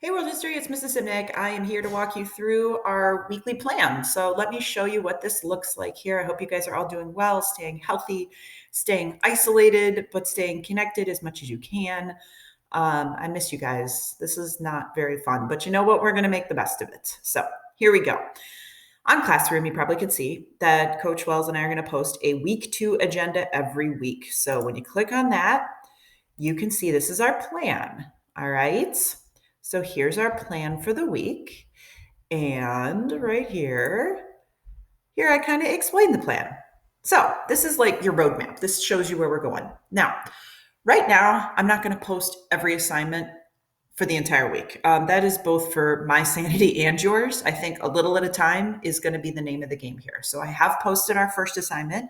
Hey World History, it's Mrs. Simnick. I am here to walk you through our weekly plan. So let me show you what this looks like here. I hope you guys are all doing well, staying healthy, staying isolated, but staying connected as much as you can. I miss you guys. This is not very fun, but you know what? We're going to make the best of it. So here we go. On Classroom, you probably could see that Coach Wells and I are going to post a week 2 agenda every week. So when you click on that, you can see this is our plan. All right. So here's our plan for the week. And right here I kind of explain the plan. So this is like your roadmap. This shows you where we're going. Now, right now, I'm not going to post every assignment for the entire week. That is both for my sanity and yours. I think a little at a time is going to be the name of the game here. So I have posted our first assignment,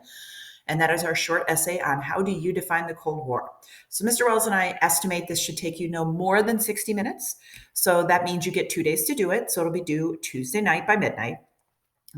and that is our short essay on how do you define the Cold War. So Mr. Wells and I estimate this should take you no more than 60 minutes. So that means you get 2 days to do it. So it'll be due Tuesday night by midnight.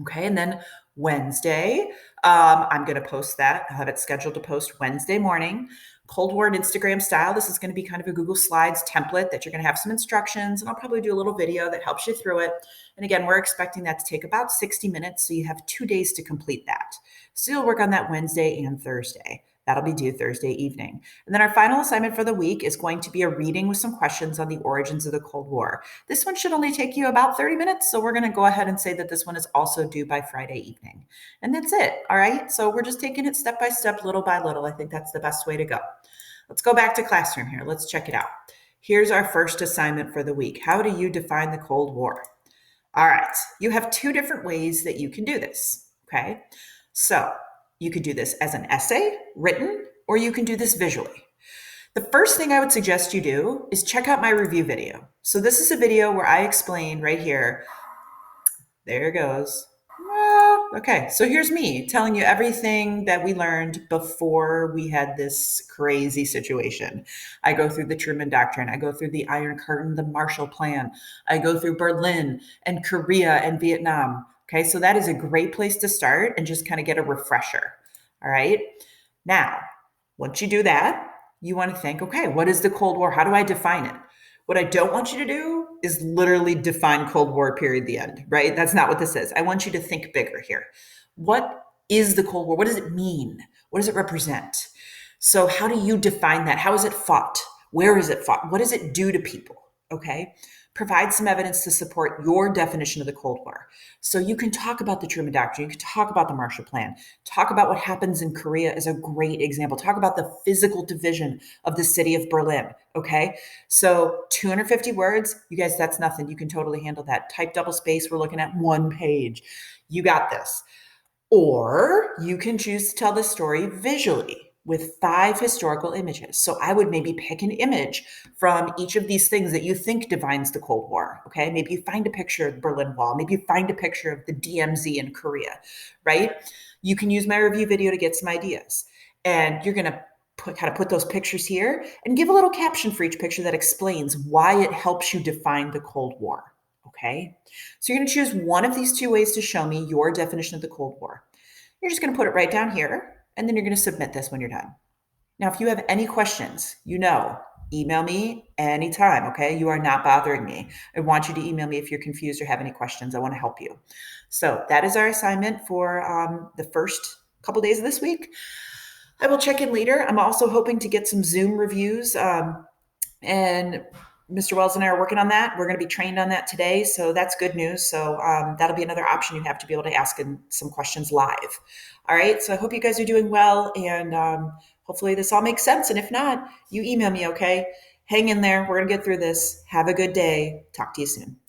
Okay, and then Wednesday, I'm going to post that. I'll have it scheduled to post Wednesday morning. Cold War and Instagram style. This is going to be kind of a Google Slides template that you're going to have some instructions, and I'll probably do a little video that helps you through it. And again, we're expecting that to take about 60 minutes, so you have 2 days to complete that. So you'll work on that Wednesday and Thursday. That'll be due Thursday evening. And then our final assignment for the week is going to be a reading with some questions on the origins of the Cold War. This one should only take you about 30 minutes, so we're going to go ahead and say that this one is also due by Friday evening. And that's it, all right? So we're just taking it step by step, little by little. I think that's the best way to go. Let's go back to Classroom here. Let's check it out. Here's our first assignment for the week. How do you define the Cold War? All right, you have 2 different ways that you can do this, okay? So you could do this as an essay, written, or you can do this visually. The first thing I would suggest you do is check out my review video. So this is a video where I explain right here. There it goes. Okay, so here's me telling you everything that we learned before we had this crazy situation. I go through the Truman Doctrine. I go through the Iron Curtain, the Marshall Plan. I go through Berlin and Korea and Vietnam. Okay, so that is a great place to start and just kind of get a refresher. All right, now, once you do that, you want to think, okay, what is the Cold War? How do I define it? What I don't want you to do is literally define Cold War, period, the end, right? That's not what this is. I want you to think bigger here. What is the Cold War? What does it mean? What does it represent? So how do you define that? How is it fought? Where is it fought? What does it do to people? Okay. Provide some evidence to support your definition of the Cold War. So you can talk about the Truman Doctrine. You can talk about the Marshall Plan. Talk about what happens in Korea is a great example. Talk about the physical division of the city of Berlin. Okay. So 250 words, you guys, that's nothing. You can totally handle that. Type double space. We're looking at 1 page. You got this. Or you can choose to tell the story visually with 5 historical images. So I would maybe pick an image from each of these things that you think defines the Cold War. Okay. Maybe you find a picture of the Berlin Wall. Maybe you find a picture of the DMZ in Korea, right? You can use my review video to get some ideas. And you're going to put those pictures here and give a little caption for each picture that explains why it helps you define the Cold War. Okay. So you're going to choose one of these 2 ways to show me your definition of the Cold War. You're just going to put it right down here, and then you're going to submit this when you're done. Now, if you have any questions, email me anytime, okay? You are not bothering me. I want you to email me if you're confused or have any questions. I want to help you. So that is our assignment for the first couple days of this week. I will check in later. I'm also hoping to get some Zoom reviews, and Mr. Wells and I are working on that. We're going to be trained on that today, so that's good news. So that'll be another option you have to be able to ask some questions live. All right, so I hope you guys are doing well, and hopefully this all makes sense. And if not, you email me, okay? Hang in there. We're going to get through this. Have a good day. Talk to you soon.